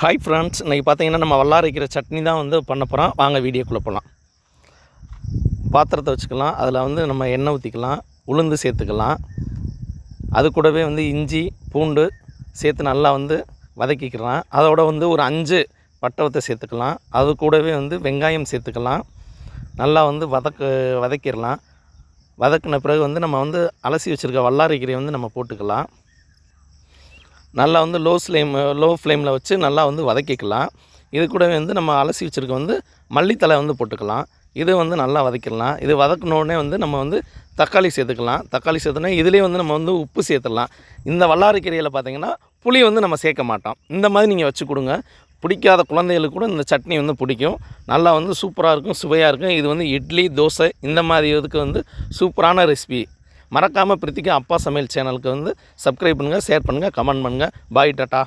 Hi friends, இன்றைக்கி பார்த்தீங்கன்னா நம்ம வல்லாரைக்கீரை சட்னி தான் வந்து பண்ண போகிறோம். வாங்க வீடியோக்குள்ளே போகலாம். பாத்திரத்தை வச்சுக்கலாம். அதில் வந்து நம்ம எண்ணெய் ஊற்றிக்கலாம், உளுந்து சேர்த்துக்கலாம். அது கூடவே வந்து இஞ்சி பூண்டு சேர்த்து நல்லா வந்து வதக்கிக்கலாம். அதோட வந்து ஒரு 5 பட்டை சேர்த்துக்கலாம். அது கூடவே வந்து வெங்காயம் சேர்த்துக்கலாம். நல்லா வந்து வதக்கிடலாம். வதக்கின பிறகு வந்து நம்ம வந்து அலசி வச்சுருக்க வல்லாரைக்கீரையை வந்து நம்ம போட்டுக்கலாம். நல்லா வந்து லோ ஃப்ளேமில் வச்சு நல்லா வந்து வதக்கிக்கலாம். இது கூடவே வந்து நம்ம அலசி வச்சுருக்க வந்து மல்லித்தலை வந்து போட்டுக்கலாம். இது வந்து நல்லா வதக்கிடலாம். இது வதக்கினோடனே வந்து நம்ம வந்து தக்காளி சேர்த்துக்கலாம். தக்காளி சேர்த்தோன்னே இதிலே வந்து நம்ம வந்து உப்பு சேர்த்துடலாம். இந்த வல்லாரைக்கீரையில் பார்த்திங்கன்னா புளி வந்து நம்ம சேர்க்க மாட்டோம். இந்த மாதிரி நீங்கள் வச்சு கொடுங்க. பிடிக்காத குழந்தைகளுக்கு கூட இந்த சட்னி வந்து பிடிக்கும். நல்லா வந்து சூப்பராக இருக்கும், சுவையாக இருக்கும். இது வந்து இட்லி, தோசை இந்த மாதிரி இதுக்கு வந்து சூப்பரான ரெசிபி. மறக்காமல் பிரித்திகா அப்பா சமையல் சேனலுக்கு வந்து சப்ஸ்கிரைப் பண்ணுங்கள், ஷேர் பண்ணுங்கள், கமெண்ட் பண்ணுங்கள். பாய், டாட்டா.